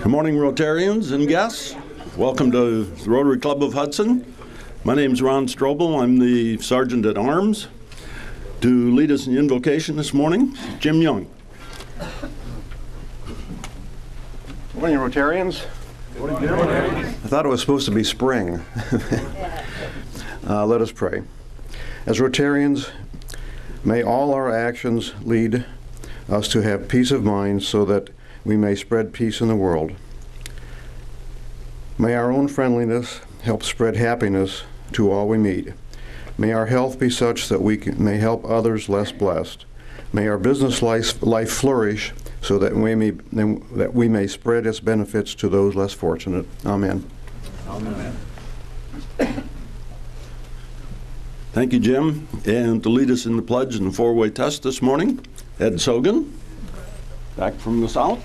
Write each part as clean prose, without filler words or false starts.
Good morning, Rotarians and guests. Welcome to the Rotary Club of Hudson. My name is Ron Strobel. I'm the Sergeant at Arms. To lead us in the invocation this morning, Jim Young. Good morning, Rotarians. I thought it was supposed to be spring. Let us pray. As Rotarians, may all our actions lead us to have peace of mind so that we may spread peace in the world. May our own friendliness help spread happiness to all we meet. May our health be such that we may help others less blessed. May our business life flourish so that we may spread its benefits to those less fortunate. Amen. Amen. Thank you, Jim. And to lead us in the pledge and the four-way test this morning, Ed Sogan, back from the south.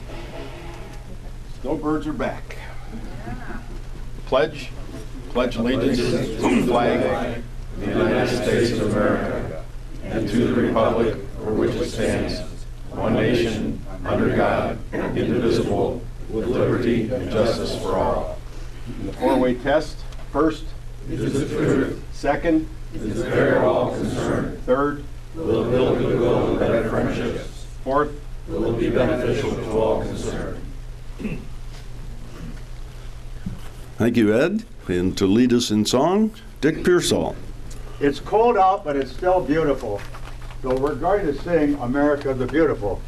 Snowbirds are back. Pledge allegiance to the flag of the United States of America and to the republic for which it stands, one nation, under God, indivisible, with liberty and justice for all. In the four-way test, first is the truth. Second is fair to all concerned. Third will build goodwill and better friendships. Fourth will be beneficial to all concerned. Thank you, Ed. And to lead us in song, Dick Pearsall. It's cold out, but it's still beautiful. So we're going to sing America the Beautiful.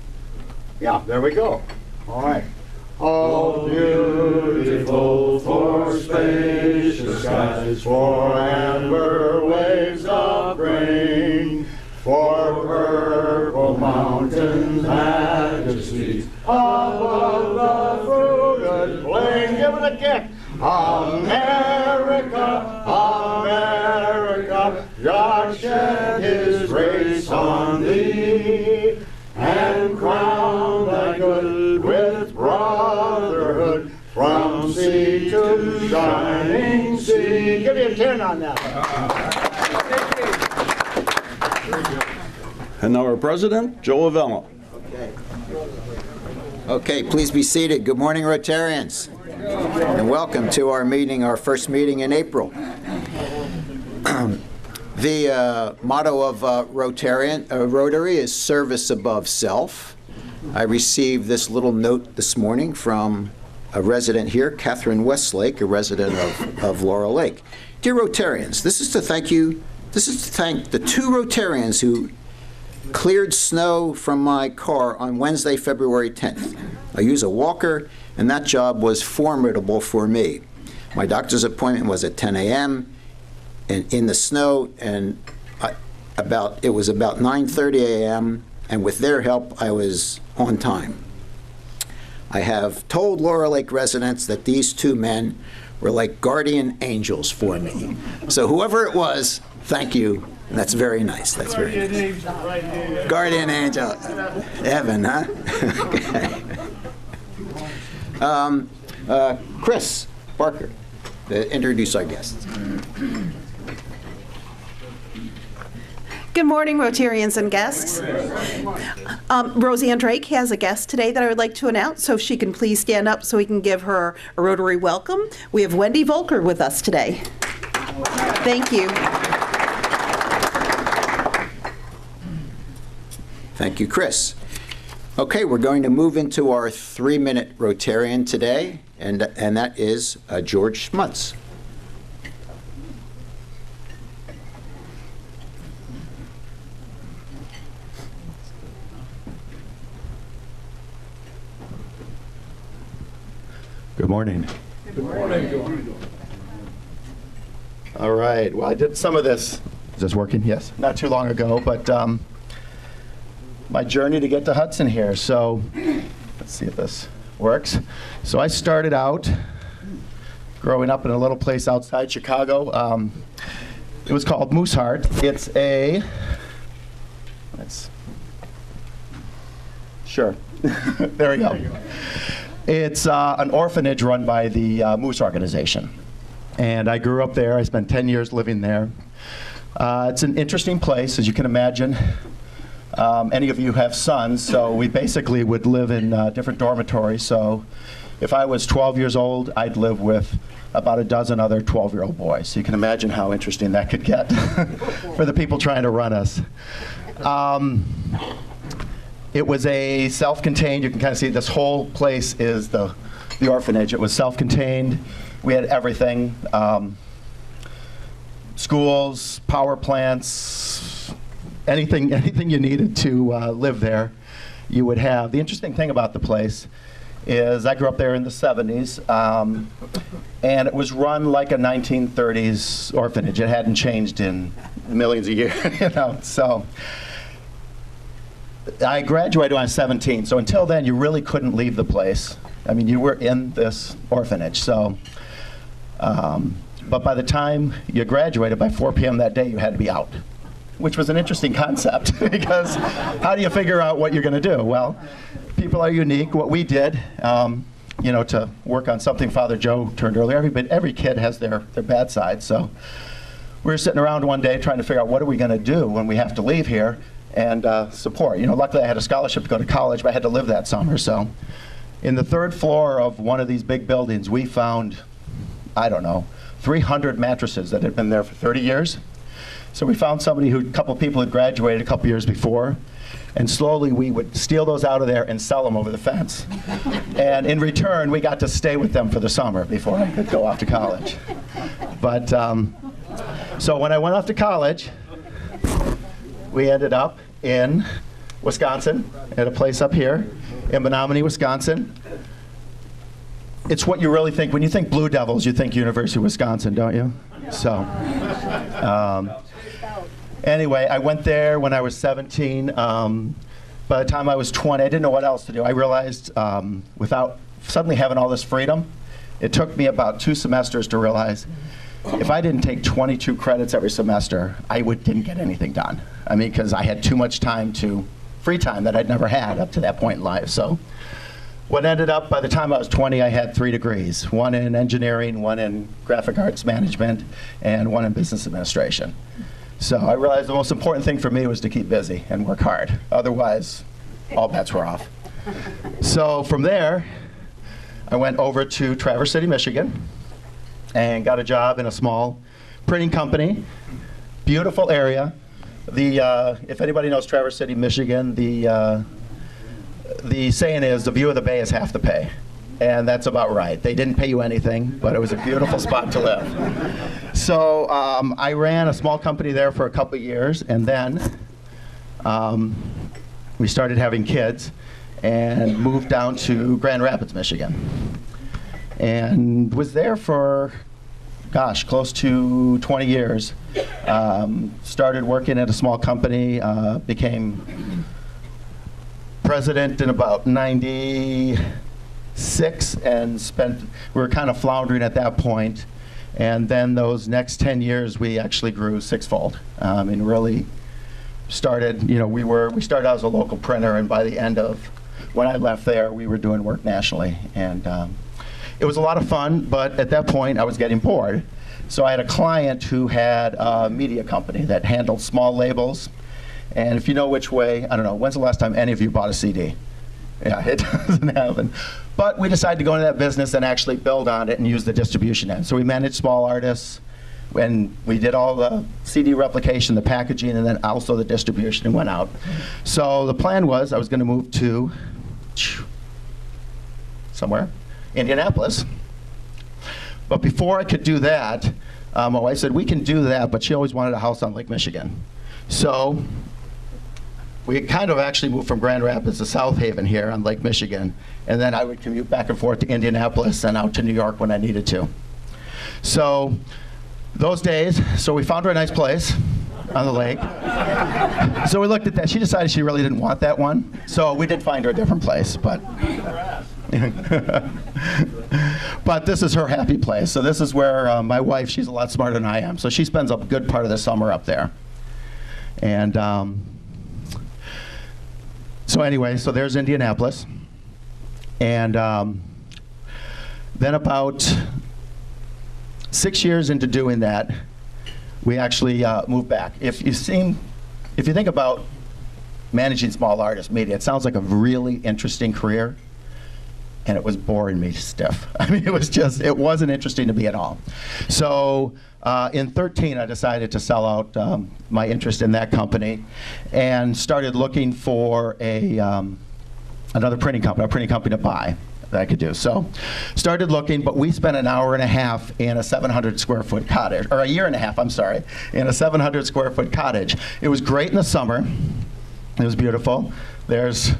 Yeah, there we go. All right. Oh, beautiful for spacious skies, for amber waves of grain, for purple mountains majesties, above the fruited plain. Give it a kick. America, America, God shed his grace on thee, and crown thy good with brotherhood, from sea to shining sea. Give me a 10 on that. And now our president, Joe Avella. Okay, please be seated. Good morning, Rotarians, and welcome to our meeting, our first meeting in April. The motto of Rotary is service above self. I received this little note this morning from a resident here, Catherine Westlake, a resident of Laurel Lake. Dear Rotarians, this is to thank the two Rotarians who cleared snow from my car on Wednesday, February 10th. I use a walker, and that job was formidable for me. My doctor's appointment was at 10 a.m. and in the snow, and it was about 9:30 a.m., and with their help, I was on time. I have told Laurel Lake residents that these two men were like guardian angels for me. So whoever it was, thank you. And that's very nice. That's very nice. Guardian angel. Evan, huh? Okay. Chris Barker, to introduce our guests. Good morning, Rotarians and guests. Roseanne Drake has a guest today that I would like to announce, so if she can please stand up so we can give her a Rotary welcome. We have Wendy Volker with us today. Thank you. Thank you, Chris. Okay, we're going to move into our 3-minute Rotarian today, and that is George Schmutz. Good morning. Good morning. All right. Well, I did some of this. Is this working? Yes. Not too long ago, but my journey to get to Hudson here. So let's see if this works. So I started out growing up in a little place outside Chicago. It was called Mooseheart. Sure. There we go. It's an orphanage run by the Moose Organization. And I grew up there. I spent 10 years living there. It's an interesting place, as you can imagine. Any of you have sons, so we basically would live in different dormitories. So if I was 12 years old, I'd live with about a dozen other 12-year-old boys. So you can imagine how interesting that could get for the people trying to run us. It was a self-contained, you can kind of see this whole place is the orphanage. It was self-contained. We had everything. Schools, power plants, anything you needed to live there, you would have. The interesting thing about the place is I grew up there in the 70s, and it was run like a 1930s orphanage. It hadn't changed in millions of years, you know. So I graduated when I was 17, so until then you really couldn't leave the place. I mean, you were in this orphanage, so. But by the time you graduated, by 4 p.m. that day, you had to be out, which was an interesting concept because how do you figure out what you're going to do? Well, people are unique. What we did, you know, to work on something Father Joe turned earlier, every kid has their bad side. So we were sitting around one day trying to figure out what are we going to do when we have to leave here and support. You know, luckily I had a scholarship to go to college, but I had to live that summer. So in the 3rd floor of one of these big buildings, we found, I don't know, 300 mattresses that had been there for 30 years. So we found somebody a couple people had graduated a couple years before, and slowly we would steal those out of there and sell them over the fence. And in return, we got to stay with them for the summer before I could go off to college. But, so when I went off to college, we ended up in Wisconsin, at a place up here in Menominee, Wisconsin. It's what you really think. When you think Blue Devils, you think University of Wisconsin, don't you? So, anyway, I went there when I was 17. By the time I was 20, I didn't know what else to do. I realized without suddenly having all this freedom, it took me about 2 semesters to realize if I didn't take 22 credits every semester, I didn't get anything done. I mean, because I had too much free time that I'd never had up to that point in life. So what ended up, by the time I was 20, I had 3 degrees, one in engineering, one in graphic arts management, and one in business administration. So I realized the most important thing for me was to keep busy and work hard. Otherwise, all bets were off. So from there, I went over to Traverse City, Michigan, and got a job in a small printing company. Beautiful area. If anybody knows Traverse City, Michigan, the saying is, the view of the bay is half the pay. And that's about right. They didn't pay you anything, but it was a beautiful spot to live. So I ran a small company there for a couple of years, and then we started having kids and moved down to Grand Rapids, Michigan. And was there for, gosh, close to 20 years. Started working at a small company, became president in about 96, and we were kind of floundering at that point. And then those next 10 years, we actually grew 6-fold, and really started, you know, we started out as a local printer, and by the end of when I left there, we were doing work nationally. And it was a lot of fun, but at that point, I was getting bored. So I had a client who had a media company that handled small labels. And if you know which way, I don't know, when's the last time any of you bought a CD? Yeah, it doesn't happen. But we decided to go into that business and actually build on it and use the distribution end. So we managed small artists, and we did all the CD replication, the packaging, and then also the distribution, and went out. So the plan was I was going to move to somewhere, Indianapolis. But before I could do that, my wife said, we can do that, but she always wanted a house on Lake Michigan. So we kind of actually moved from Grand Rapids to South Haven here on Lake Michigan, and then I would commute back and forth to Indianapolis and out to New York when I needed to. So those days, so we found her a nice place on the lake. So we looked at that. She decided she really didn't want that one, so we did find her a different place. But but this is her happy place. So this is where my wife, she's a lot smarter than I am, so she spends a good part of the summer up there. And so anyway, so there's Indianapolis. And then about 6 years into doing that, we actually moved back. If you think about managing small artists media, it sounds like a really interesting career. and it was boring me stiff. I mean, it wasn't interesting to me at all. So in 13, I decided to sell out my interest in that company and started looking for another printing company to buy that I could do. So started looking, but we spent an hour and a half in a 700 square foot cottage, or a year and a half, I'm sorry, in a 700 square foot cottage. It was great in the summer. It was beautiful. There's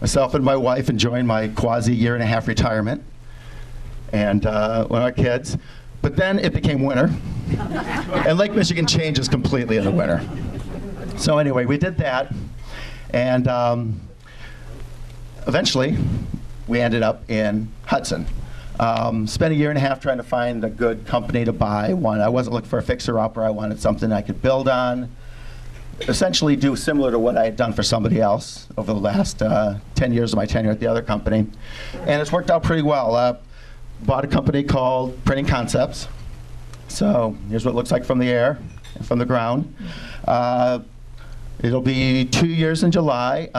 myself and my wife enjoying my quasi year and a half retirement and one of our kids. But then it became winter, and Lake Michigan changes completely in the winter. So anyway, we did that, and eventually we ended up in Hudson. Spent a year and a half trying to find a good company to buy. I wasn't looking for a fixer-upper. I wanted something I could build on, essentially do similar to what I had done for somebody else over the last 10 years of my tenure at the other company. And it's worked out pretty well. Bought a company called Printing Concepts. So here's what it looks like from the air and from the ground. It'll be 2 years in July.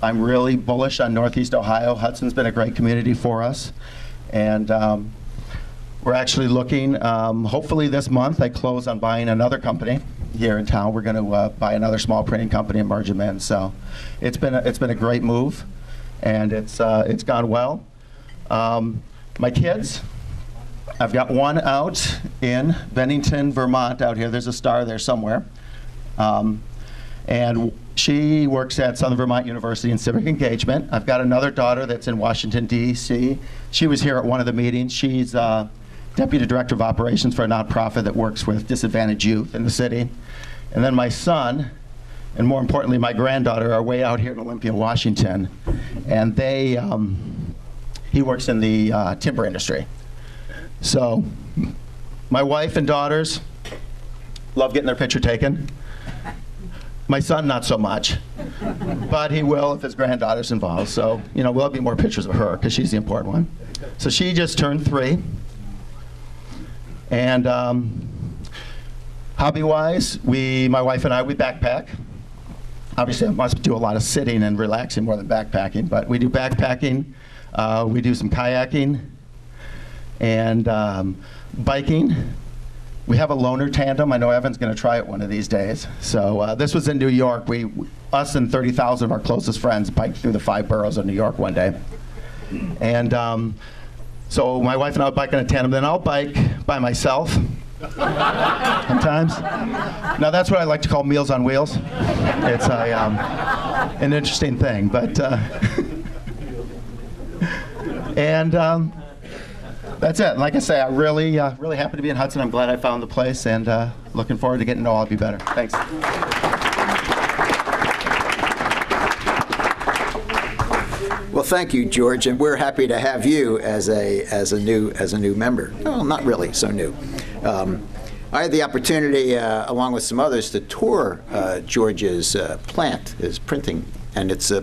I'm really bullish on Northeast Ohio. Hudson's been a great community for us. And we're actually looking, hopefully this month, I close on buying another company here in town. We're going to buy another small printing company and merge them in. So it's been a great move, and it's gone well. My kids, I've got one out in Bennington, Vermont out here. There's a star there somewhere. And she works at Southern Vermont University in civic engagement. I've got another daughter that's in Washington, D.C. She was here at one of the meetings. She's Deputy Director of Operations for a nonprofit that works with disadvantaged youth in the city. And then my son, and more importantly, my granddaughter, are way out here in Olympia, Washington. And he works in the timber industry. So my wife and daughters love getting their picture taken. My son, not so much, but he will if his granddaughter's involved. So, we'll have be more pictures of her because she's the important one. So she just turned 3. And hobby-wise, my wife and I, we backpack. Obviously, I must do a lot of sitting and relaxing more than backpacking, but we do backpacking. We do some kayaking and biking. We have a loaner tandem. I know Evan's going to try it one of these days. So this was in New York. Us and 30,000 of our closest friends biked through the 5 boroughs of New York one day. And so my wife and I would bike in a tandem. Then I'll bike by myself sometimes. Now that's what I like to call Meals on Wheels. It's an interesting thing, but and that's it. Like I say, I'm really happy to be in Hudson. I'm glad I found the place, and looking forward to getting to know all of you better. Thanks. Well, thank you, George, and we're happy to have you as a new member. Well, not really so new. I had the opportunity, along with some others, to tour George's plant, his printing, and it's a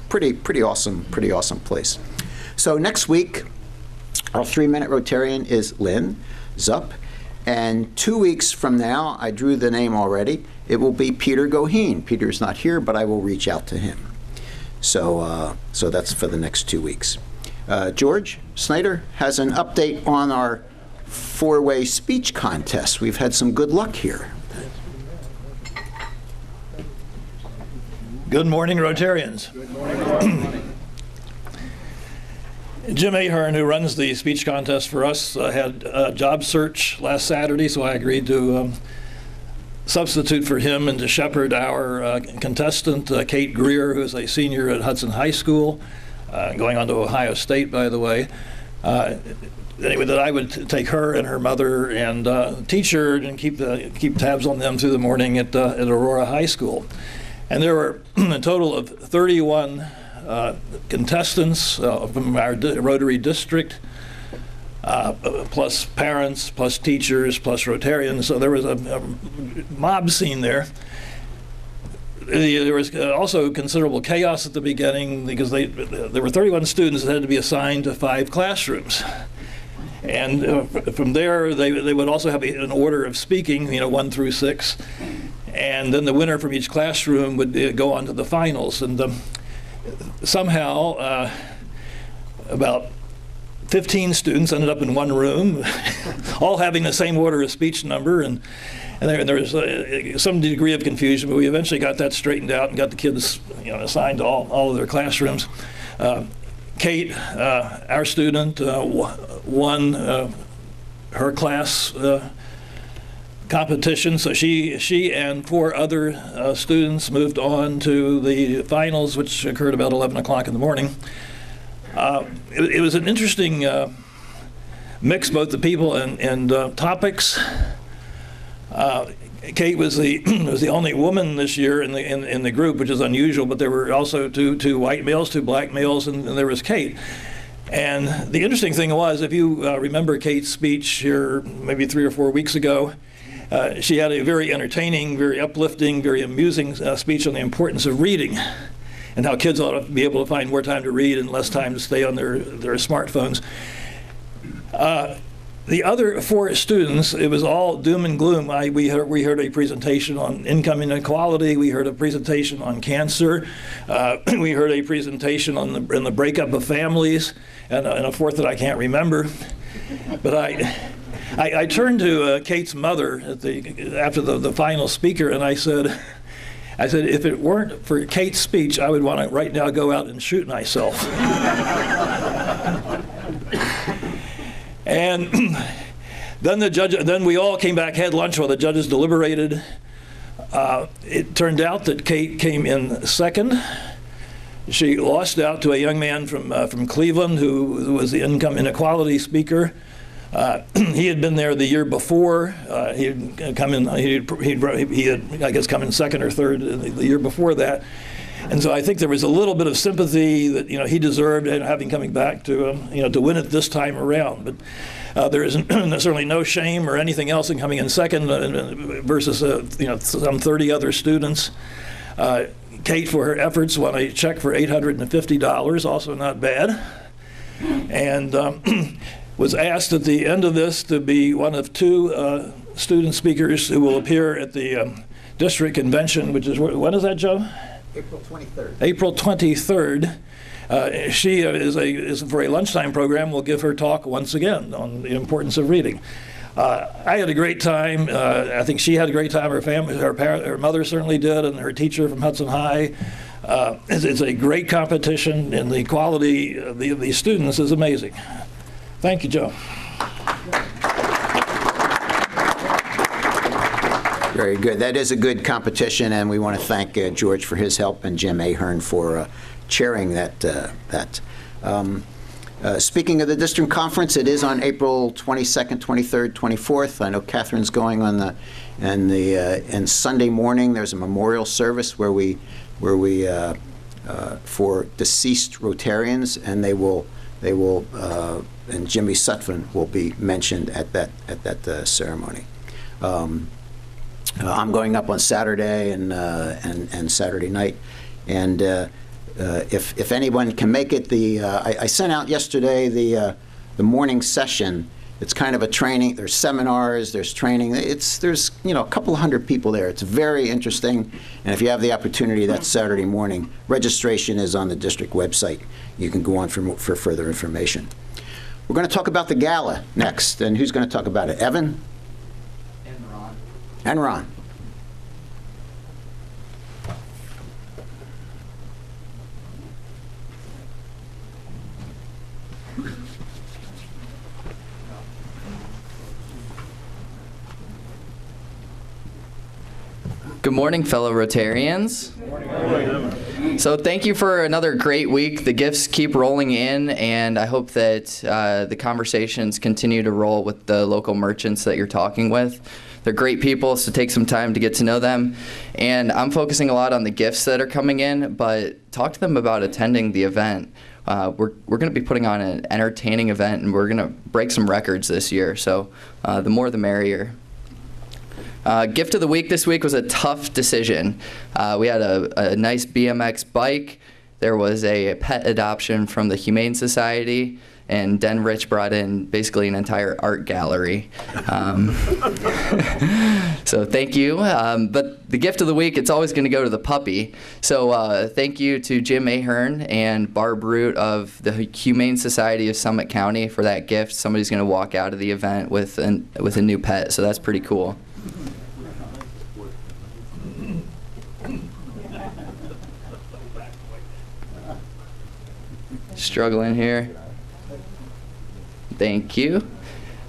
pretty awesome place. So next week, our 3-minute Rotarian is Lynn Zupp, and 2 weeks from now, I drew the name already, it will be Peter Goheen. Peter's not here, but I will reach out to him. So that's for the next 2 weeks. George Snyder has an update on our 4-way speech contest. We've had some good luck here. Good morning, Rotarians. Good morning. Jim Ahern, who runs the speech contest for us, had a job search last Saturday, so I agreed to substitute for him and to shepherd our contestant, Kate Greer, who is a senior at Hudson High School, going on to Ohio State, by the way. Anyway, that I would take her and her mother and teach her and keep tabs on them through the morning at Aurora High School. And there were a total of 31 contestants from our Rotary district, plus parents, plus teachers, plus Rotarians. So there was a mob scene there. There was also considerable chaos at the beginning because there were 31 students that had to be assigned to 5 classrooms. And from there, they would also have an order of speaking, 1 through 6. And then the winner from each classroom would go on to the finals. And somehow, about 15 students ended up in one room, all having the same order of speech number, and there was some degree of confusion, but we eventually got that straightened out and got the kids, assigned to all of their classrooms. Kate, our student, won her class competition, so she and 4 other students moved on to the finals, which occurred about 11 o'clock in the morning. It was an interesting mix, both the people and topics. Kate was the only woman this year in the group, which is unusual, but there were also two white males, 2 black males, and there was Kate. And the interesting thing was, if you remember Kate's speech here maybe 3 or 4 weeks ago, she had a very entertaining, very uplifting, very amusing speech on the importance of reading and how kids ought to be able to find more time to read and less time to stay on their smartphones. The other 4 students, it was all doom and gloom. We heard a presentation on income inequality. We heard a presentation on cancer. We heard a presentation on the breakup of families, and a 4th that I can't remember. But I turned to Kate's mother after the final speaker, and I said, if it weren't for Kate's speech, I would want to right now go out and shoot myself. And then we all came back, had lunch while the judges deliberated. It turned out that Kate came in second. She lost out to a young man from Cleveland who was the income inequality speaker. He had been there the year before. He had come in. He had, I guess, come in second or third the year before that. And so I think there was a little bit of sympathy that he deserved, and having coming back to win it this time around. But there is certainly no shame or anything else in coming in second versus some 30 other students. Kate, for her efforts, won a check for $850, also not bad, and was asked at the end of this to be one of 2 student speakers who will appear at the district convention, which is, when is that, Joe? April 23rd. April 23rd. She is for a lunchtime program. Will give her talk once again on the importance of reading. I had a great time. I think she had a great time. Her family, her mother certainly did, and her teacher from Hudson High. It's a great competition, and the quality of the students is amazing. Thank you, Joe. Very good. That is a good competition, and we want to thank George for his help and Jim Ahern for chairing that. Speaking of the district conference, it is on April 22nd, 23rd, 24th. I know Catherine's going on and Sunday morning there's a memorial service where we for deceased Rotarians, and they will and Jimmy Sutphin will be mentioned at that ceremony. I'm going up on Saturday and Saturday night, and if anyone can make it, I sent out yesterday the morning session. It's kind of a training. There's seminars. There's training. There's a couple of hundred people there. It's very interesting, and if you have the opportunity, that's Saturday morning. Registration is on the district website. You can go on for further information. We're going to talk about the gala next, and who's going to talk about it? Evan? And Ron. Good morning, fellow Rotarians. Good morning. So thank you for another great week. The gifts keep rolling in, and I hope that the conversations continue to roll with the local merchants that you're talking with. They're great people, so take some time to get to know them. And I'm focusing a lot on the gifts that are coming in, but talk to them about attending the event. We're going to be putting on an entertaining event, and we're going to break some records this year, so the more the merrier. Gift of the week this week was a tough decision. We had a nice BMX bike. There was a pet adoption from the Humane Society, and Den Rich brought in basically an entire art gallery. So thank you. But the gift of the week, it's always going to go to the puppy. So thank you to Jim Ahern and Barb Root of the Humane Society of Summit County for that gift. Somebody's going to walk out of the event with a new pet, so that's pretty cool. Struggling here. Thank you.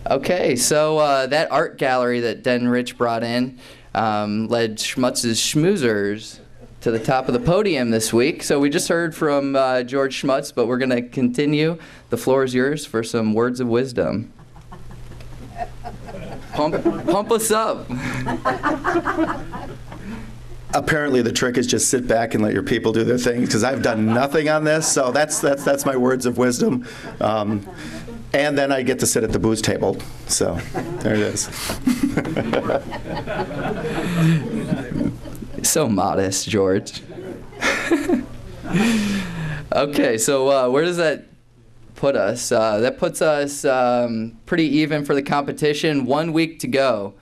Okay, so that art gallery that Den Rich brought in led Schmutz's Schmoozers to the top of the podium this week. So we just heard from George Schmutz, but we're going to continue. The floor is yours for some words of wisdom. Pump us up. Apparently the trick is just sit back and let your people do their thing, because I've done nothing on this, so that's my words of wisdom. And then I get to sit at the booze table, so there it is. So modest, George. Okay, so where does that put us? That puts us pretty even for the competition. 1 week to go.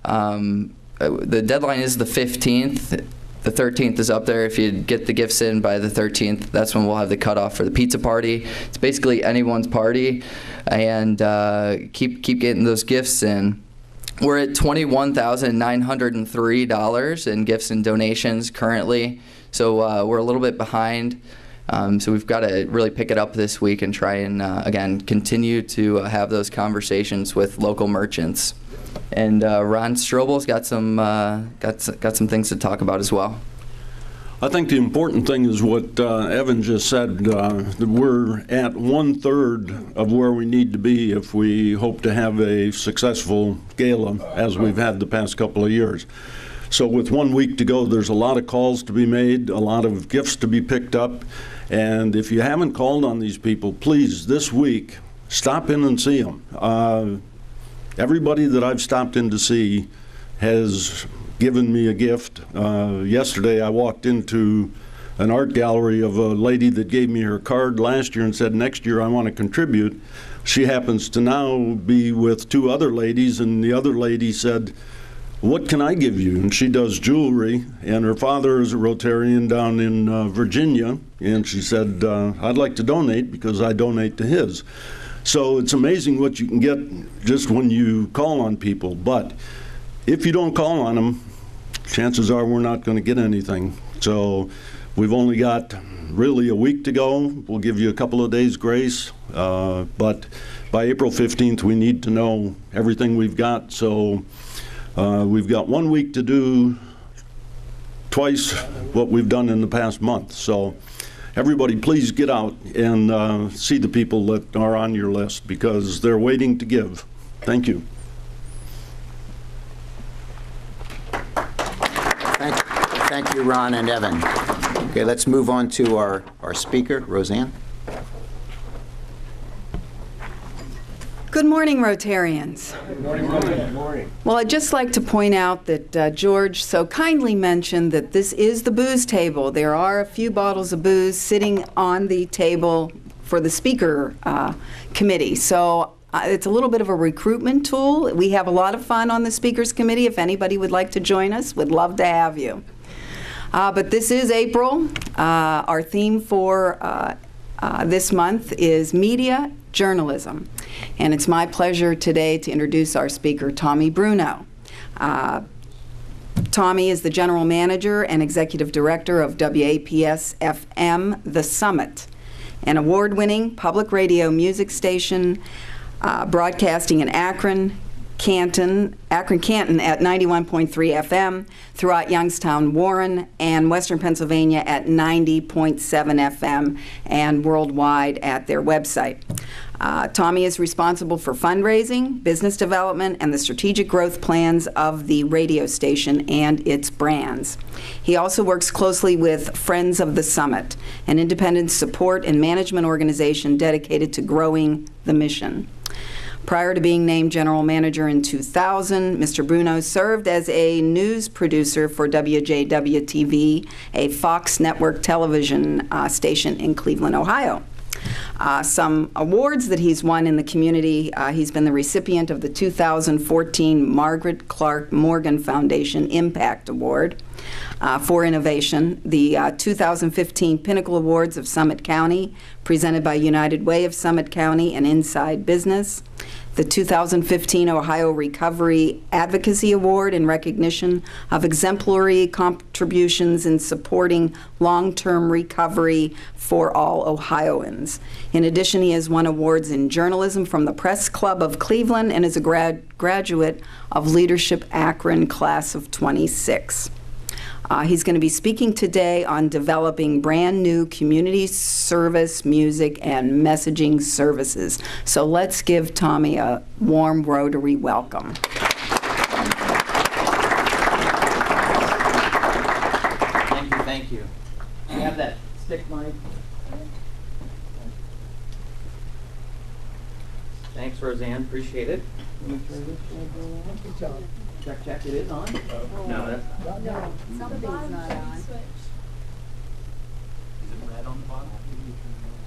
The deadline is the 15th. The 13th is up there. If you get the gifts in by the 13th, that's when we'll have the cutoff for the pizza party. It's basically anyone's party, and keep getting those gifts in. We're at $21,903 in gifts and donations currently, so we're a little bit behind. So we've got to really pick it up this week and try and, again, continue to have those conversations with local merchants. And Ron Strobel's got some things to talk about as well. I think the important thing is what Evan just said. That we're at 1/3 of where we need to be if we hope to have a successful gala as we've had the past couple of years. So with 1 week to go, there's a lot of calls to be made, a lot of gifts to be picked up. And if you haven't called on these people, please, this week, stop in and see them. Everybody that I've stopped in to see has given me a gift. Yesterday I walked into an art gallery of a lady that gave me her card last year and said, next year I want to contribute. She happens to now be with two other ladies, and the other lady said, what can I give you? And she does jewelry, and her father is a Rotarian down in Virginia, and she said, I'd like to donate because I donate to his. So it's amazing what you can get just when you call on people. But if you don't call on them, chances are we're not going to get anything. So we've only got really a week to go. We'll give you a couple of days grace. But by April 15th, we need to know everything we've got. So we've got 1 week to do twice what we've done in the past month. So everybody, please get out and see the people that are on your list because they're waiting to give. Thank you. Thank you, Ron and Evan. Okay, let's move on to our speaker, Roseanne. Good morning, Rotarians. Good morning. Good morning. Well, I'd just like to point out that George so kindly mentioned that this is the booze table. There are a few bottles of booze sitting on the table for the speaker committee. So it's a little bit of a recruitment tool. We have a lot of fun on the speakers committee. If anybody would like to join us, we'd love to have you. But this is April. Our theme for this month is media journalism. And it's my pleasure today to introduce our speaker, Tommy Bruno. Tommy is the general manager and executive director of WAPS-FM The Summit, an award-winning public radio music station broadcasting in Akron, Canton at 91.3 FM, throughout Youngstown, Warren, and Western Pennsylvania at 90.7 FM, and worldwide at their website. Tommy is responsible for fundraising, business development, and the strategic growth plans of the radio station and its brands. He also works closely with Friends of the Summit, an independent support and management organization dedicated to growing the mission. Prior to being named general manager in 2000, Mr. Bruno served as a news producer for WJW-TV, a Fox network television station in Cleveland, Ohio. Some awards that he's won in the community. He's been the recipient of the 2014 Margaret Clark Morgan Foundation Impact Award for Innovation, the 2015 Pinnacle Awards of Summit County, presented by United Way of Summit County and Inside Business, the 2015 Ohio Recovery Advocacy Award in recognition of exemplary contributions in supporting long-term recovery for all Ohioans. In addition, he has won awards in journalism from the Press Club of Cleveland and is a graduate of Leadership Akron Class of 26. He's going to be speaking today on developing brand new community service, music, and messaging services. So let's give Tommy a warm Rotary welcome. Thank you. You have that stick mic? Thanks, Roseanne. Appreciate it. Check, it is on? No, that's not. No, something's not on. Is it red on the bottom?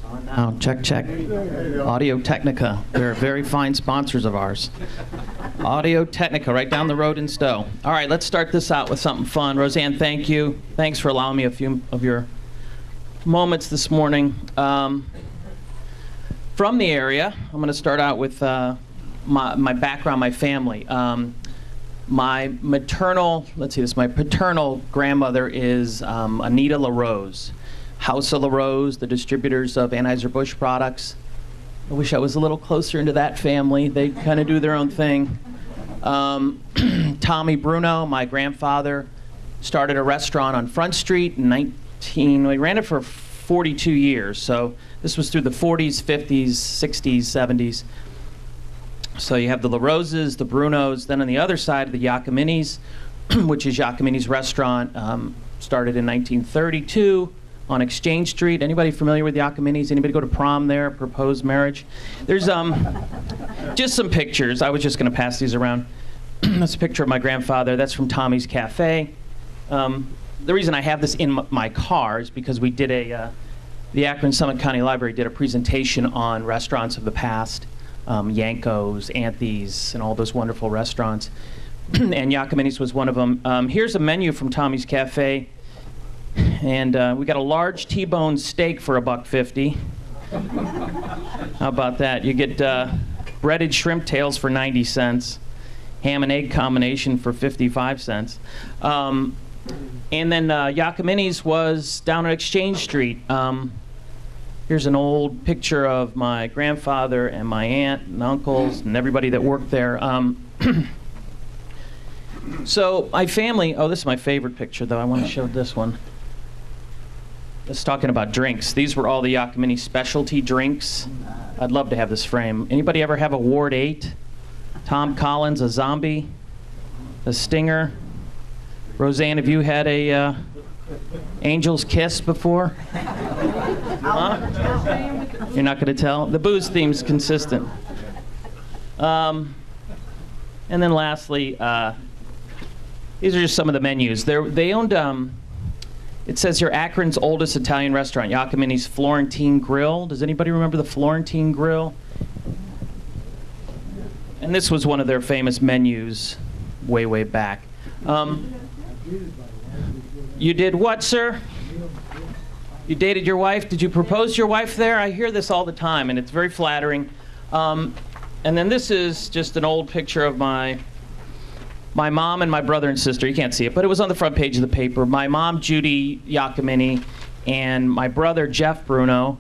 On now. Check. Audio Technica. They're very fine sponsors of ours. Audio Technica, right down the road in Stowe. All right, let's start this out with something fun. Roseanne, thank you. Thanks for allowing me a few of your moments this morning. From the area, I'm going to start out with my background, my family. My paternal grandmother is Anita LaRose, House of LaRose, the distributors of Anheuser-Busch products. I wish I was a little closer into that family. They kind of do their own thing. Tommy Bruno, my grandfather, started a restaurant on Front Street in we ran it for 42 years. So this was through the 40s, 50s, 60s, 70s. So you have the LaRoses, the Brunos, then on the other side, the Giacomini's, which is Giacomini's restaurant, started in 1932 on Exchange Street. Anybody familiar with Giacomini's? Anybody go to prom there, proposed marriage? There's just some pictures. I was just going to pass these around. That's a picture of my grandfather. That's from Tommy's Cafe. The reason I have this in my car is because we did the Akron Summit County Library did a presentation on restaurants of the past. Yanko's, Anthony's, and all those wonderful restaurants. And Giacomini's was one of them. Here's a menu from Tommy's Cafe. And we got a large T-bone steak for $1.50. How about that? You get breaded shrimp tails for 90 cents, ham and egg combination for 55 cents. And then Giacomini's was down on Exchange Street. Here's an old picture of my grandfather and my aunt and uncles and everybody that worked there. So my family, this is my favorite picture though. I want to show this one. It's talking about drinks. These were all the Giacomini specialty drinks. I'd love to have this frame. Anybody ever have a Ward 8? Tom Collins, a zombie, a stinger. Roseanne, have you had a Angel's Kiss before? Huh? You're not going to tell? The booze theme's consistent. And then lastly, these are just some of the menus. They owned, it says here, Akron's oldest Italian restaurant, Giacomini's Florentine Grill. Does anybody remember the Florentine Grill? And this was one of their famous menus way, way back. You did what, sir? You dated your wife? Did you propose to your wife there? I hear this all the time, and it's very flattering. And then this is just an old picture of my mom and my brother and sister. You can't see it, but it was on the front page of the paper. My mom, Judy Giacomini, and my brother, Jeff Bruno,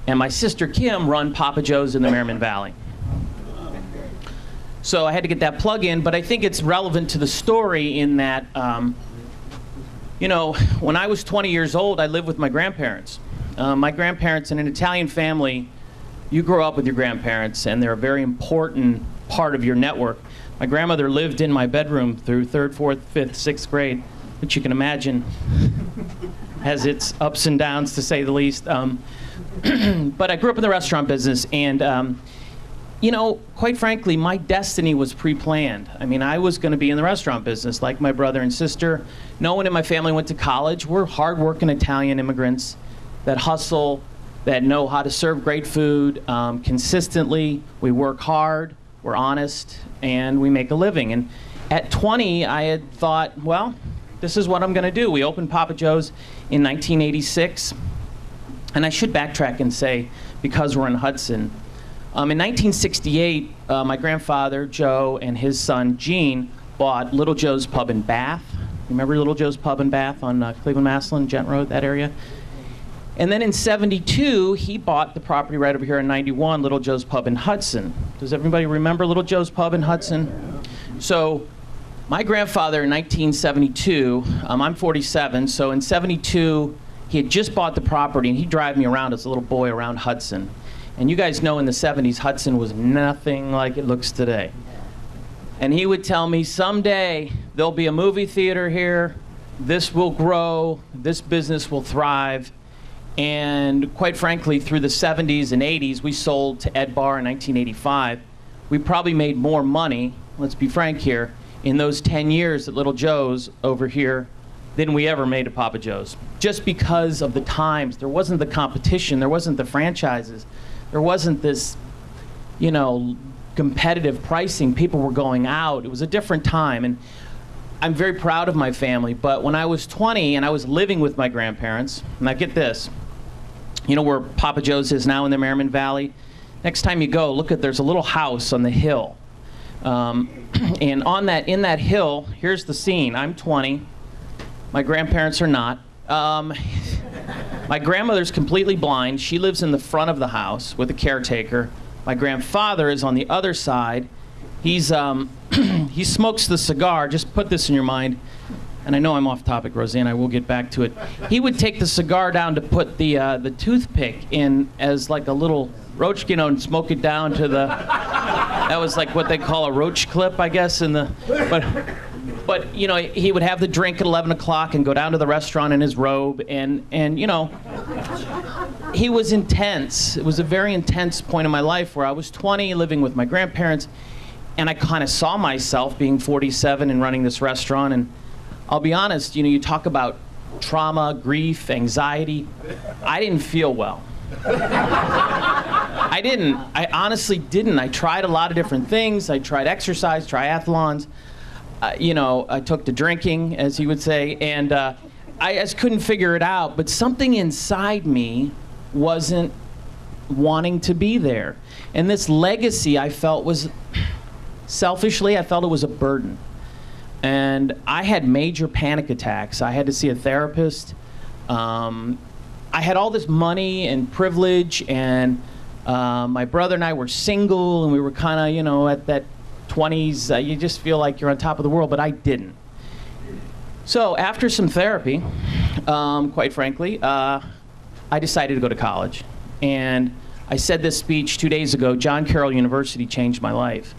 and my sister, Kim, run Papa Joe's in the Merriman Valley. So I had to get that plug in, but I think it's relevant to the story in that you know, when I was 20 years old, I lived with my grandparents. My grandparents, in an Italian family, you grow up with your grandparents, and they're a very important part of your network. My grandmother lived in my bedroom through 3rd, 4th, 5th, 6th grade, which you can imagine has its ups and downs, to say the least. But I grew up in the restaurant business, and you know, quite frankly, my destiny was pre-planned. I mean, I was going to be in the restaurant business like my brother and sister. No one in my family went to college. We're hard-working Italian immigrants that hustle that know how to serve great food consistently. We work hard, we're honest, and we make a living. And at 20, I had thought, well, this is what I'm going to do. We opened Papa Joe's in 1986. And I should backtrack and say, because we're in Hudson, in 1968, my grandfather, Joe, and his son, Gene, bought Little Joe's Pub in Bath. Remember Little Joe's Pub in Bath on Cleveland, Massillon, Gent Road, that area? And then in 72, he bought the property right over here in 91, Little Joe's Pub in Hudson. Does everybody remember Little Joe's Pub in Hudson? So my grandfather in 1972, I'm 47, so in 72, he had just bought the property, and he'd drive me around as a little boy around Hudson. And you guys know in the 70s, Hudson was nothing like it looks today. And he would tell me, someday there'll be a movie theater here, this will grow, this business will thrive. And quite frankly, through the 70s and 80s, we sold to Ed Bar in 1985. We probably made more money, let's be frank here, in those 10 years at Little Joe's over here than we ever made at Papa Joe's. Just because of the times. There wasn't the competition, there wasn't the franchises, there wasn't this, you know, competitive pricing. People were going out. It was a different time. And I'm very proud of my family, but when I was 20 and I was living with my grandparents, now get this, you know where Papa Joe's is now in the Merriman Valley? Next time you go, look at, there's a little house on the hill. And on that, in that hill, here's the scene. I'm 20. My grandparents are not. My grandmother's completely blind. She lives in the front of the house with a caretaker. My grandfather is on the other side. He's he smokes the cigar. Just put this in your mind. And I know I'm off topic, Roseanne. I will get back to it. He would take the cigar down to put the toothpick in as like a little roach, you know, and smoke it down to the. That was like what they call a roach clip, I guess. But you know, he would have the drink at 11 o'clock and go down to the restaurant in his robe, and you know, he was intense. It was a very intense point in my life where I was 20, living with my grandparents, and I kind of saw myself being 47 and running this restaurant. And I'll be honest, you know, you talk about trauma, grief, anxiety. I didn't feel well. I didn't. I honestly didn't. I tried a lot of different things. I tried exercise, triathlons. You know, I took to drinking, as he would say, and I just couldn't figure it out. But something inside me wasn't wanting to be there. And this legacy, I felt, was, selfishly, I felt it was a burden. And I had major panic attacks. I had to see a therapist. I had all this money and privilege, and my brother and I were single, and we were kind of, you know, at that 20s, you just feel like you're on top of the world, but I didn't. So after some therapy, quite frankly, I decided to go to college. And I said this speech 2 days ago. John Carroll University changed my life.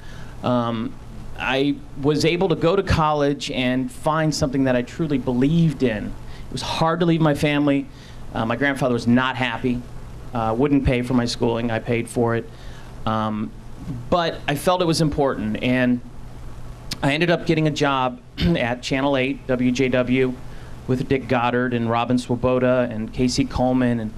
I was able to go to college and find something that I truly believed in. It was hard to leave my family. My grandfather was not happy, wouldn't pay for my schooling. I paid for it. But I felt it was important, and I ended up getting a job at Channel 8, WJW, with Dick Goddard and Robin Swoboda and Casey Coleman and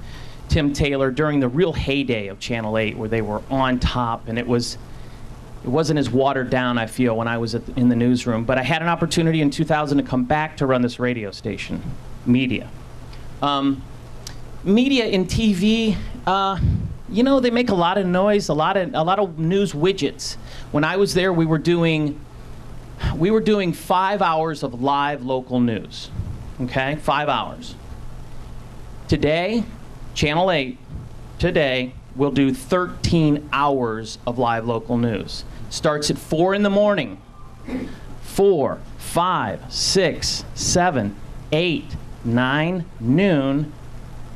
Tim Taylor during the real heyday of Channel 8, where they were on top, and it wasn't as watered down, I feel, when I was in the newsroom. But I had an opportunity in 2000 to come back to run this radio station, media. Media in TV, you know, they make a lot of noise, a lot of news widgets. When I was there, we were doing 5 hours of live local news. Okay, 5 hours. Today, Channel 8, today, will do 13 hours of live local news. Starts at 4 in the morning. 4, 5, 6, 7, 8, 9, noon,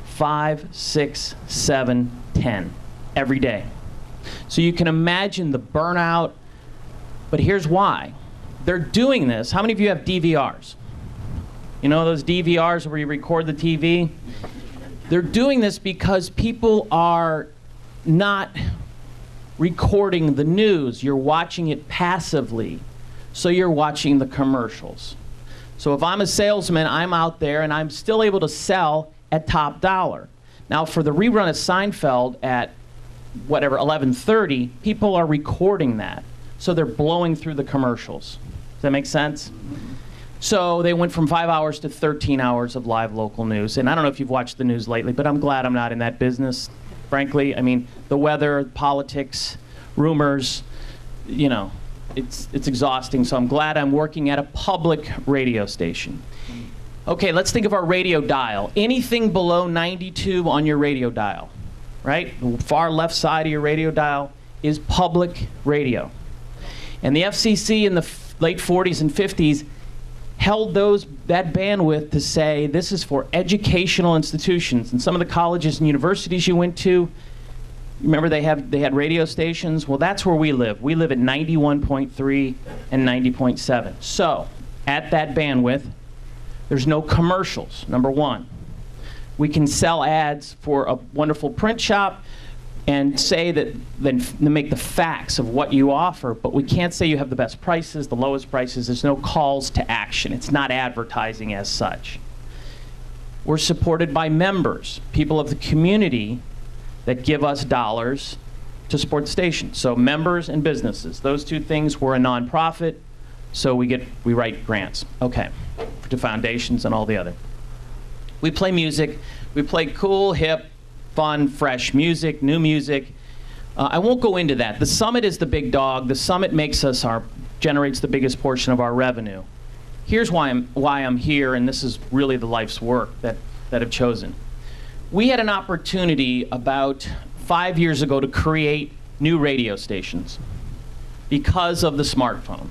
5, 6, 7, 10 every day. So you can imagine the burnout, but here's why. They're doing this. How many of you have DVRs? You know those DVRs where you record the TV? They're doing this because people are not recording the news. You're watching it passively, so you're watching the commercials. So if I'm a salesman, I'm out there and I'm still able to sell at top dollar. Now, for the rerun of Seinfeld at whatever, 11:30, people are recording that. So they're blowing through the commercials. Does that make sense? So they went from 5 hours to 13 hours of live local news. And I don't know if you've watched the news lately, but I'm glad I'm not in that business, frankly. I mean, the weather, politics, rumors, you know, it's exhausting. So I'm glad I'm working at a public radio station. Okay, let's think of our radio dial. Anything below 92 on your radio dial, right? The far left side of your radio dial is public radio. And the FCC in the late 40s and 50s held that bandwidth to say this is for educational institutions. And some of the colleges and universities you went to, remember they had radio stations? Well, that's where we live. We live at 91.3 and 90.7. So at that bandwidth, there's no commercials, number one. We can sell ads for a wonderful print shop and say that, then make the facts of what you offer, but we can't say you have the best prices, the lowest prices. There's no calls to action. It's not advertising as such. We're supported by members, people of the community that give us dollars to support the station. So members and businesses, those two things. We're a nonprofit, so we write grants. Okay, to foundations and all the other. We play music. We play cool, hip, fun, fresh music, new music. I won't go into that. The Summit is the big dog. The Summit generates the biggest portion of our revenue. Here's why I'm here, and this is really the life's work that I've chosen. We had an opportunity about 5 years ago to create new radio stations because of the smartphone,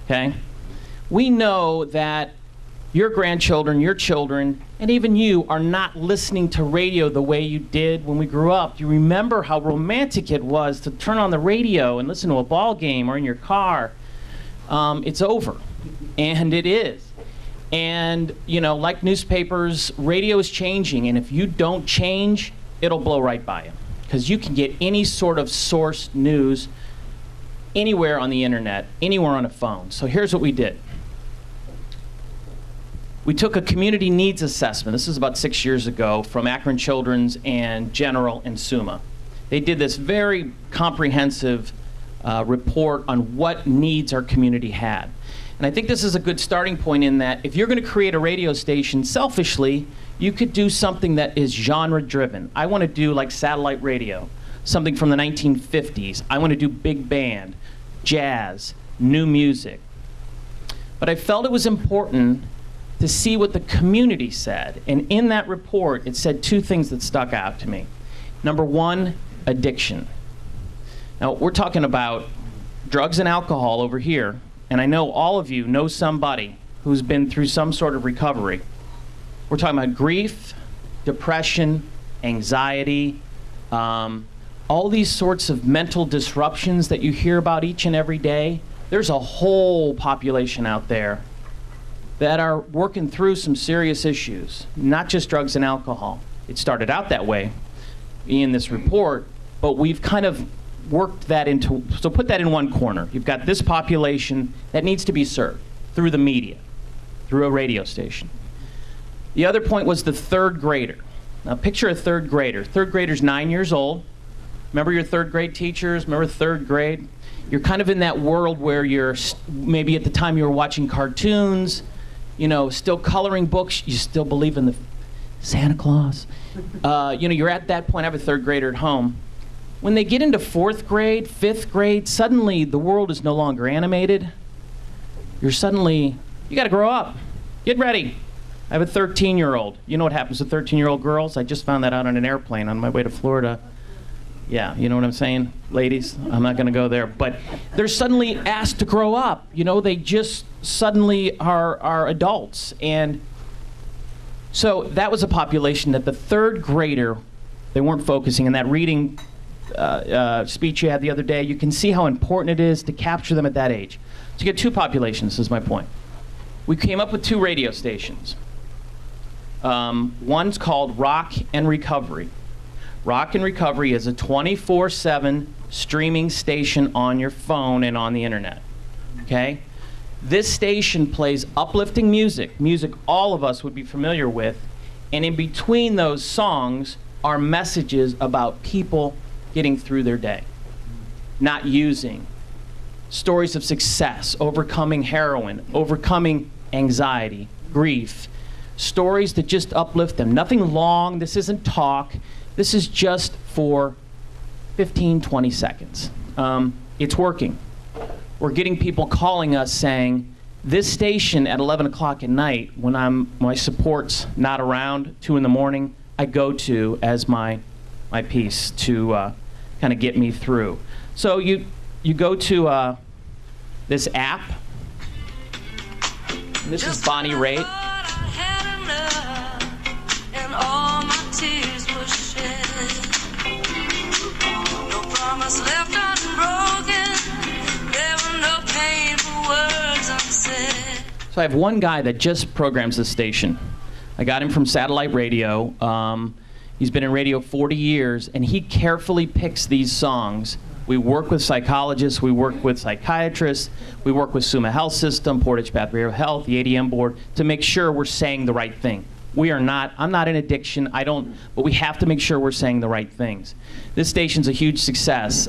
okay? We know that your grandchildren, your children, and even you are not listening to radio the way you did when we grew up. You remember how romantic it was to turn on the radio and listen to a ball game or in your car. It's over, and it is. And, you know, like newspapers, radio is changing, and if you don't change, it'll blow right by you. Because you can get any sort of source news anywhere on the internet, anywhere on a phone. So here's what we did. We took a community needs assessment. This is about 6 years ago from Akron Children's and General and Summa. They did this very comprehensive report on what needs our community had. And I think this is a good starting point in that if you're going to create a radio station, selfishly, you could do something that is genre-driven. I want to do like satellite radio, something from the 1950s. I want to do big band, jazz, new music. But I felt it was important to see what the community said. And in that report, it said two things that stuck out to me. Number one, addiction. Now, we're talking about drugs and alcohol over here. And I know all of you know somebody who's been through some sort of recovery. We're talking about grief, depression, anxiety, all these sorts of mental disruptions that you hear about each and every day. There's a whole population out there that are working through some serious issues, not just drugs and alcohol. It started out that way in this report, but we've kind of worked that into, so put that in one corner. You've got this population that needs to be served through the media, through a radio station. The other point was the third grader. Now picture a third grader. Third grader's 9 years old. Remember your third grade teachers? Remember third grade? You're kind of in that world where you're, maybe at the time you were watching cartoons, you know, still coloring books, you still believe in the Santa Claus. You know, you're at that point. I have a third grader at home. When they get into fourth grade, fifth grade, suddenly the world is no longer animated. You gotta grow up. Get ready. I have a 13-year-old. You know what happens to 13-year-old girls? I just found that out on an airplane on my way to Florida. Yeah, you know what I'm saying? Ladies, I'm not gonna go there. But they're suddenly asked to grow up. You know, they just suddenly are adults. And so that was a population that the third grader, they weren't focusing in that reading speech you had the other day. You can see how important it is to capture them at that age. So you get two populations, is my point. We came up with two radio stations. One's called Rock and Recovery. Rock and Recovery is a 24/7 streaming station on your phone and on the internet, okay? This station plays uplifting music all of us would be familiar with, and in between those songs, are messages about people getting through their day, not using, stories of success, overcoming heroin, overcoming anxiety, grief, stories that just uplift them. Nothing long, this isn't talk, this is just for 15, 20 seconds. It's working. We're getting people calling us saying, this station at 11 o'clock at night, when my support's not around, 2 in the morning, I go to as my piece to kind of get me through. So you go to this app. And this is Bonnie Raitt. So I have one guy that just programs this station. I got him from satellite radio. He's been in radio 40 years, and he carefully picks these songs. We work with psychologists, we work with psychiatrists, we work with Summa Health System, Portage Path Behavioral Health, the ADM board, to make sure we're saying the right thing. I'm not in addiction, but we have to make sure we're saying the right things. This station's a huge success.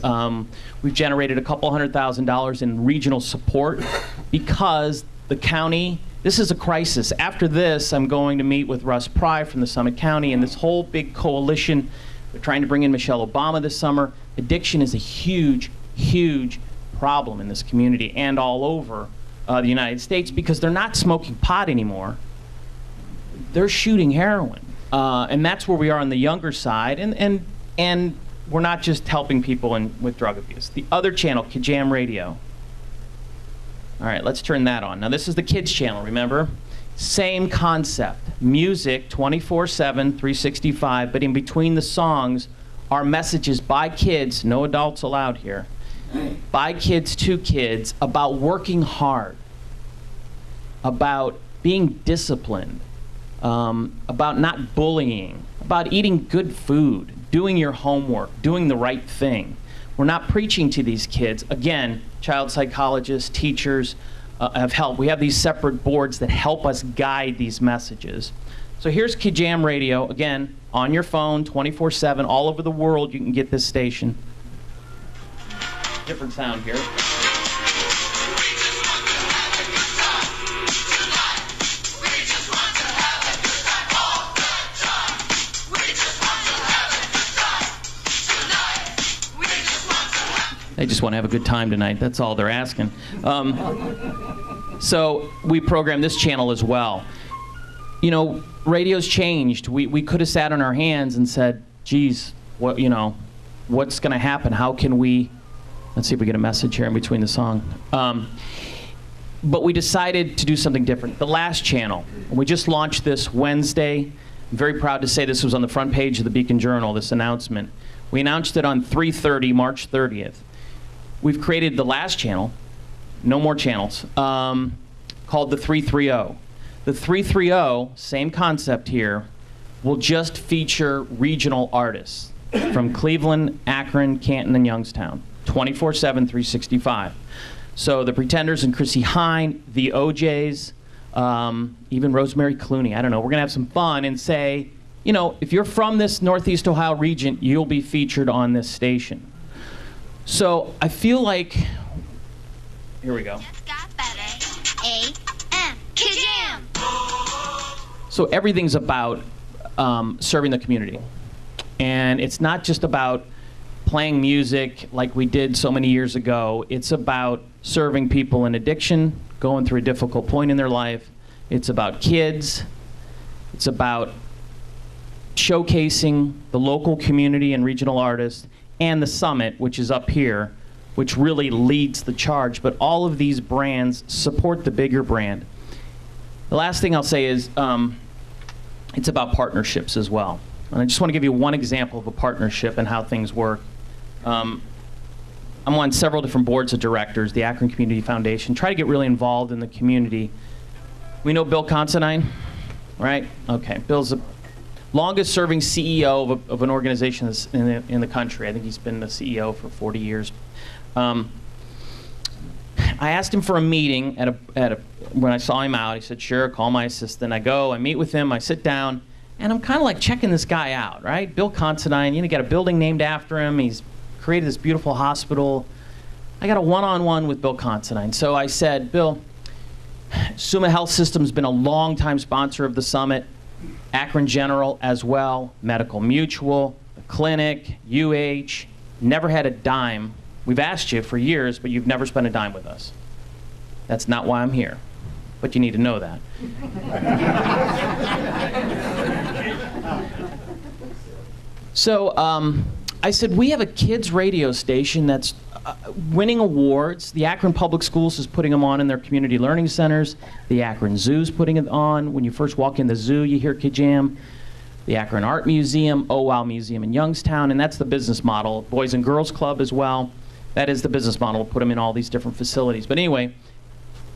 We've generated a couple $100,000 in regional support because the county, this is a crisis. After this, I'm going to meet with Russ Pry from the Summit County and this whole big coalition. We're trying to bring in Michelle Obama this summer. Addiction is a huge, huge problem in this community and all over the United States because they're not smoking pot anymore. They're shooting heroin. And that's where we are on the younger side. And we're not just helping people with drug abuse. The other channel, Kijam Radio. All right, let's turn that on. Now this is the kids channel, remember? Same concept. Music 24/7, 365, but in between the songs are messages by kids, no adults allowed here, by kids to kids about working hard, about being disciplined, about not bullying, about eating good food, doing your homework, doing the right thing. We're not preaching to these kids. Again, child psychologists, teachers have helped. We have these separate boards that help us guide these messages. So here's Kijam Radio, again, on your phone, 24/7, all over the world you can get this station. Different sound here. They just want to have a good time tonight. That's all they're asking. So we program this channel as well. You know, radio's changed. We could have sat on our hands and said, geez, what's going to happen? How can we, let's see if we get a message here in between the song. But we decided to do something different. The last channel, we just launched this Wednesday. I'm very proud to say this was on the front page of the Beacon Journal, this announcement. We announced it on 3/30, March 30th. We've created the last channel, no more channels, called the 330. The 330, same concept here, will just feature regional artists from Cleveland, Akron, Canton, and Youngstown, 24/7, 365. So the Pretenders and Chrissy Hine, the OJs, even Rosemary Clooney. I don't know. We're going to have some fun and say, if you're from this Northeast Ohio region, you'll be featured on this station. So I feel like, here we go. So everything's about serving the community. And it's not just about playing music like we did so many years ago. It's about serving people in addiction, going through a difficult point in their life. It's about kids. It's about showcasing the local community and regional artists, and the Summit, which is up here, which really leads the charge. But all of these brands support the bigger brand. The last thing I'll say is it's about partnerships as well. And I just want to give you one example of a partnership and how things work. I'm on several different boards of directors, the Akron Community Foundation, try to get really involved in the community. We know Bill Considine, right? Okay, Bill's the longest serving CEO of an organization that's in the country. I think he's been the CEO for 40 years. I asked him for a meeting when I saw him out. He said, sure, call my assistant. I go, I meet with him, I sit down, And I'm kind of like checking this guy out, right? Bill Considine, you know, got a building named after him. He's created this beautiful hospital. I got a one-on-one with Bill Considine. So I said, Bill, Summa Health System's been a long-time sponsor of the summit. Akron General as well, Medical Mutual, the clinic, UH, never had a dime. We've asked you for years, but you've never spent a dime with us. That's not why I'm here, but you need to know that. So I said, we have a kids radio station that's winning awards. The Akron Public Schools is putting them on in their community learning centers. The Akron Zoo's putting it on. When you first walk in the zoo, you hear Kid Jam. The Akron Art Museum, Oh Wow Museum in Youngstown, and that's the business model. Boys and Girls Club as well. That is the business model, put them in all these different facilities. But anyway,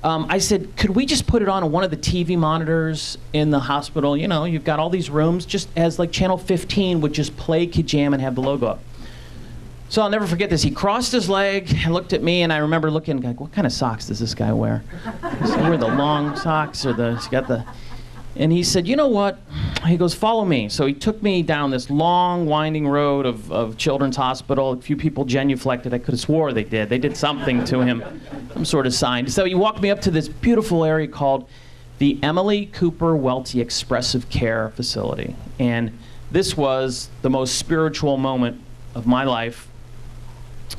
I said, could we just put it on one of the TV monitors in the hospital? You know, you've got all these rooms, just as like Channel 15 would just play Kid Jam and have the logo up. So I'll never forget this. He crossed his leg and looked at me, and I remember looking, like, what kind of socks does this guy wear? Does he wear the long socks or he's got the... And he said, you know what? He goes, follow me. So he took me down this long, winding road of Children's Hospital. A few people genuflected. I could have swore they did. They did something to him, some sort of sign. So he walked me up to this beautiful area called the Emily Cooper Welty Expressive Care Facility. And this was the most spiritual moment of my life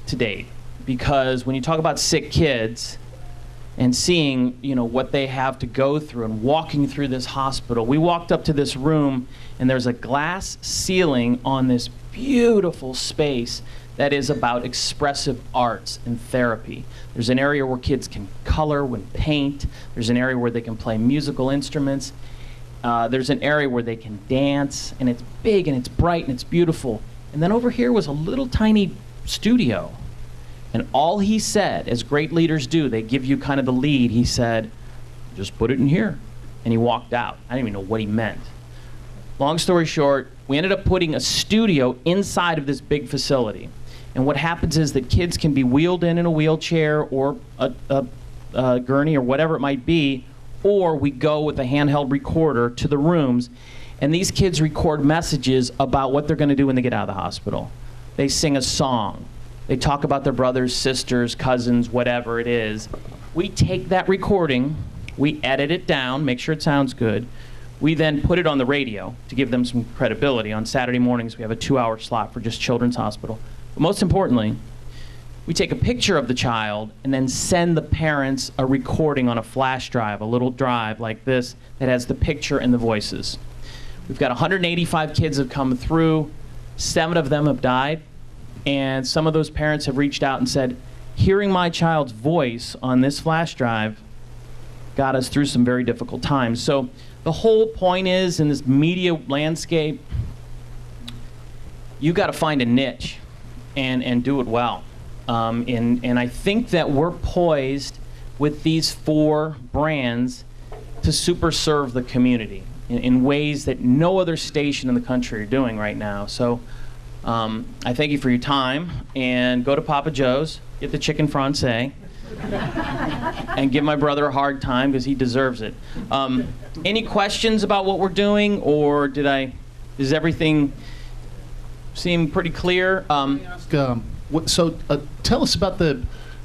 to date. Because when you talk about sick kids, and seeing, you know, what they have to go through and walking through this hospital. We walked up to this room and there's a glass ceiling on this beautiful space that is about expressive arts and therapy. There's an area where kids can color and paint. There's an area where they can play musical instruments. There's an area where they can dance, and it's big and it's bright and it's beautiful. And then over here was a little tiny studio. And all he said, as great leaders do, they give you kind of the lead. He said, just put it in here. And he walked out. I didn't even know what he meant. Long story short, we ended up putting a studio inside of this big facility. And what happens is that kids can be wheeled in a wheelchair or a gurney or whatever it might be, or we go with a handheld recorder to the rooms, and these kids record messages about what they're going to do when they get out of the hospital. They sing a song. They talk about their brothers, sisters, cousins, whatever it is. We take that recording, we edit it down, make sure it sounds good. We then put it on the radio to give them some credibility. On Saturday mornings, we have a 2-hour slot for just Children's Hospital. But most importantly, we take a picture of the child and then send the parents a recording on a flash drive, a little drive like this that has the picture and the voices. We've got 185 kids have come through. 7 of them have died. And some of those parents have reached out and said, hearing my child's voice on this flash drive got us through some very difficult times. So the whole point is, in this media landscape, you got to find a niche and do it well. And I think that we're poised with these 4 brands to super serve the community in ways that no other station in the country are doing right now. So I thank you for your time, and go to Papa Joe's, get the chicken francais, and give my brother a hard time because he deserves it. Any questions about what we're doing, or does everything seem pretty clear? Tell us about the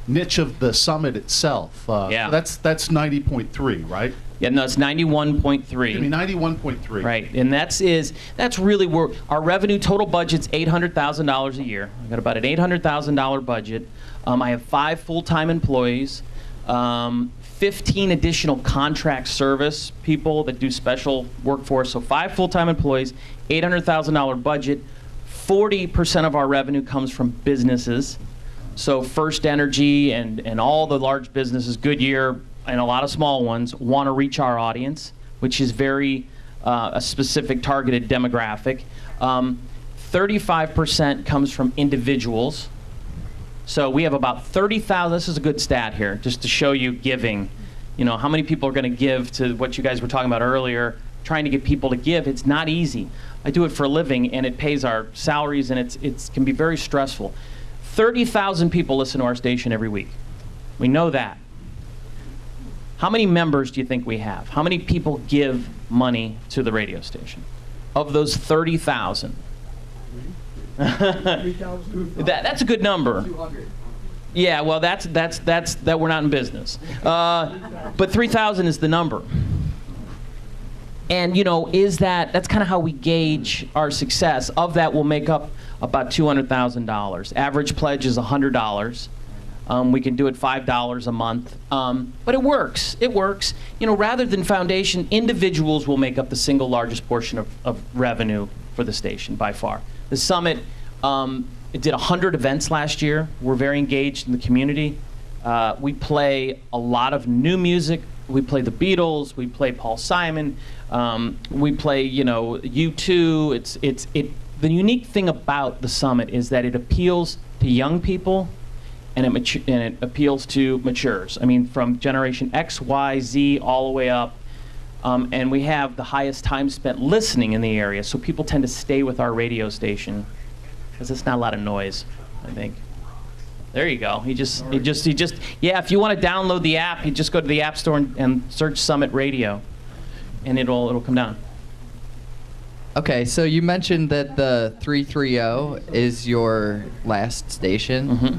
niche of the summit itself. Yeah. That's 90.3, right? Yeah, no, it's 91.3. 91.3. Right, and that's really where our revenue total budget's $800,000 a year. I've got about an $800,000 budget. I have 5 full-time employees, 15 additional contract service people that do special work for us. So 5 full-time employees, $800,000 budget. 40% of our revenue comes from businesses. So First Energy and all the large businesses, Goodyear, and a lot of small ones, want to reach our audience, which is very a specific targeted demographic. 35% comes from individuals. So we have about 30,000, this is a good stat here, just to show you giving. You know, how many people are going to give to what you guys were talking about earlier, trying to get people to give. It's not easy. I do it for a living, and it pays our salaries, and it can be very stressful. 30,000 people listen to our station every week. We know that. How many members do you think we have? How many people give money to the radio station? of those 30,000. That's a good number. Yeah, well, that's that we're not in business. But 3,000 is the number. And that's kind of how we gauge our success. Of that, we'll make up about $200,000. Average pledge is $100. We can do it $5 a month. But it works. It works. Rather than foundation, individuals will make up the single largest portion of revenue for the station by far. The Summit it did 100 events last year. We're very engaged in the community. We play a lot of new music. We play the Beatles. We play Paul Simon. We play, U2. The unique thing about the Summit is that it appeals to young people and it appeals to matures. I mean, from generation X, Y, Z, all the way up. And we have the highest time spent listening in the area, so people tend to stay with our radio station because it's not a lot of noise, I think. There you go. He just, yeah, if you want to download the app, you just go to the App Store and search Summit Radio, and it'll come down. Okay, so you mentioned that the 330 is your last station. Mm-hmm.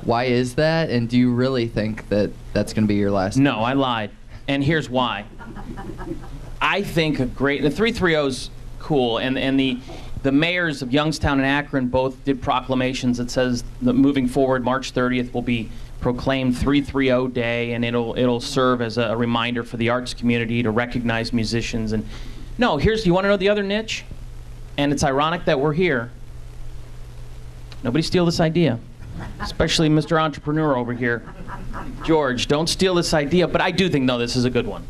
Why is that, and do you really think that that's going to be your last? No, I lied, and here's why. I think the 330 is cool, and the mayors of Youngstown and Akron both did proclamations that says that moving forward, March 30th will be proclaimed 330 Day, and it'll serve as a reminder for the arts community to recognize musicians. And no, you want to know the other niche? And it's ironic that we're here. Nobody steal this idea, especially Mr. Entrepreneur over here. George, don't steal this idea, but I do think, no, this is a good one.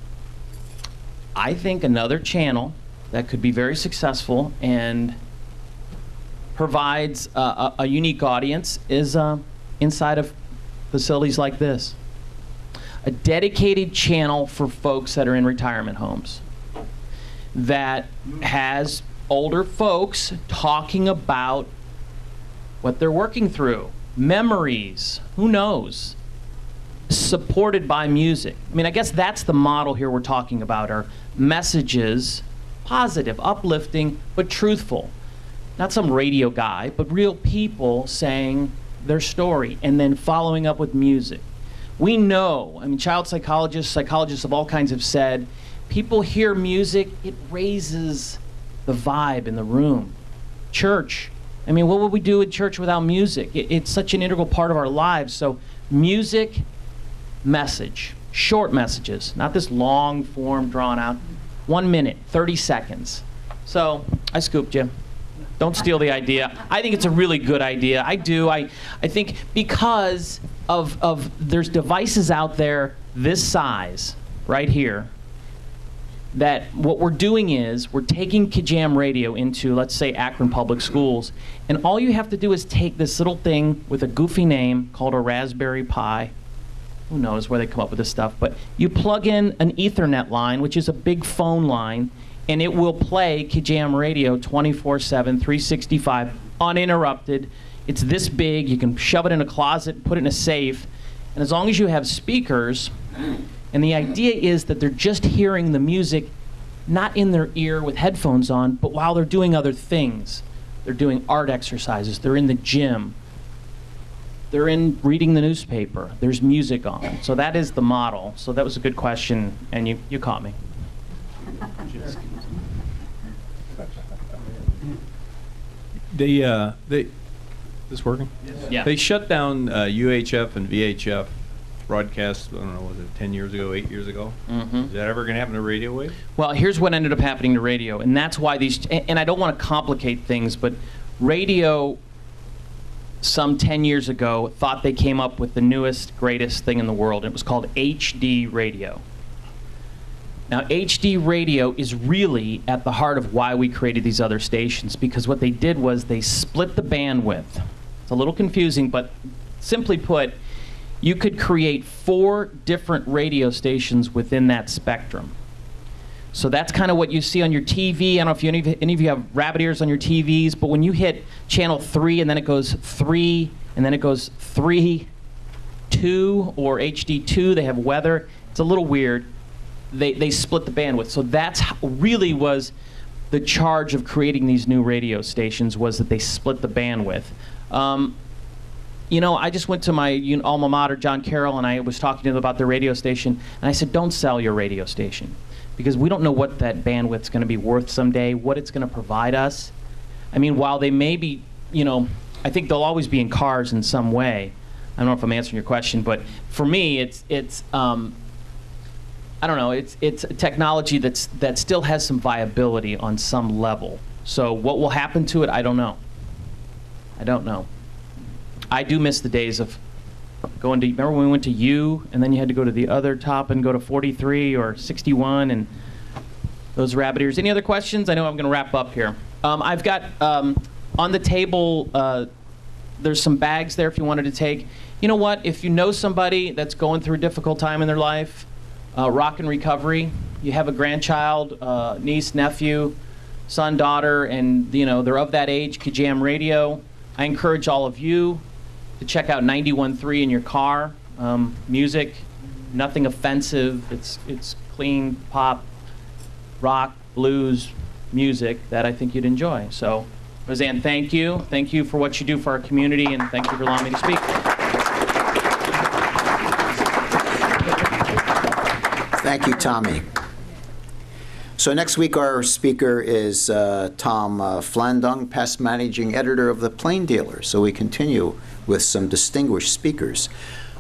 I think another channel that could be very successful and provides a unique audience is inside of facilities like this. A dedicated channel for folks that are in retirement homes that has older folks talking about what they're working through, memories, who knows, supported by music. I mean, I guess that's the model here we're talking about, are messages, positive, uplifting, but truthful. Not some radio guy, but real people saying their story and then following up with music. We know, I mean, child psychologists of all kinds have said, people hear music, it raises the vibe in the room. Church, I mean, what would we do in church without music? It's such an integral part of our lives. So music, message, short messages, not this long form drawn out. 1 minute, 30 seconds. So I scooped you. Don't steal the idea. I think it's a really good idea. I do. I think because of there's devices out there this size, right here, that what we're doing is we're taking Kijam Radio into, let's say, Akron Public Schools, and all you have to do is take this little thing with a goofy name called a Raspberry Pi. Who knows where they come up with this stuff, but you plug in an Ethernet line, which is a big phone line, and it will play Kijam Radio 24/7, 365, uninterrupted. It's this big, you can shove it in a closet, put it in a safe, and as long as you have speakers, and the idea is that they're just hearing the music, not in their ear with headphones on, but while they're doing other things. They're doing art exercises, they're in the gym, they're in reading the newspaper, there's music on. So that is the model. So that was a good question, and you caught me. This working? Yeah. They shut down UHF and VHF broadcasts, I don't know, was it 10 years ago, 8 years ago? Mm-hmm. Is that ever going to happen to radio wave? Well, here's what ended up happening to radio, and that's why these, and I don't want to complicate things, but radio some 10 years ago thought they came up with the newest, greatest thing in the world. It was called HD radio. Now, HD radio is really at the heart of why we created these other stations, because what they did was they split the bandwidth. It's a little confusing, but simply put, you could create 4 different radio stations within that spectrum. So that's kind of what you see on your TV. I don't know if any of you have rabbit ears on your TVs, but when you hit channel 3 and then it goes 3, and then it goes 3, 2, or HD2, they have weather. It's a little weird. They split the bandwidth. So that's really was the charge of creating these new radio stations was that they split the bandwidth. You know, I just went to my alma mater, John Carroll, and I was talking to them about their radio station, and I said, don't sell your radio station, because we don't know what that bandwidth's going to be worth someday, what it's going to provide us. I mean, while they may be, you know, I think they'll always be in cars in some way. I don't know if I'm answering your question, but for me, it's I don't know, it's a technology that still has some viability on some level. So what will happen to it, I don't know. I don't know. I do miss the days of going to, remember when we went to U, and then you had to go to the other top and go to 43 or 61, and those rabbit ears. Any other questions? I know I'm going to wrap up here. I've got on the table, there's some bags there if you wanted to take. You know what? If you know somebody that's going through a difficult time in their life, Rock and Recovery, you have a grandchild, niece, nephew, son, daughter, and you know they're of that age, could jam radio. I encourage all of you to check out 91.3 in your car. Music, nothing offensive. It's clean pop, rock, blues music that I think you'd enjoy. So, Roseanne, thank you. Thank you for what you do for our community, and thank you for allowing me to speak. Thank you, Tommy. So next week our speaker is Tom Flandung, past managing editor of the Plain Dealer. So we continue with some distinguished speakers.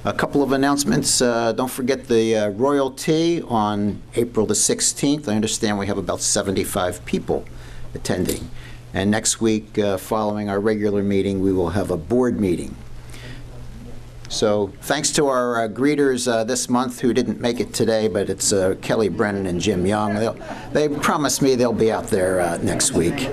A couple of announcements. Don't forget the Royal Tea on April the 16th. I understand we have about 75 people attending. And next week, following our regular meeting, we will have a board meeting. So thanks to our greeters this month who didn't make it today, but it's Kelly Brennan and Jim Young. They promised me they'll be out there next week.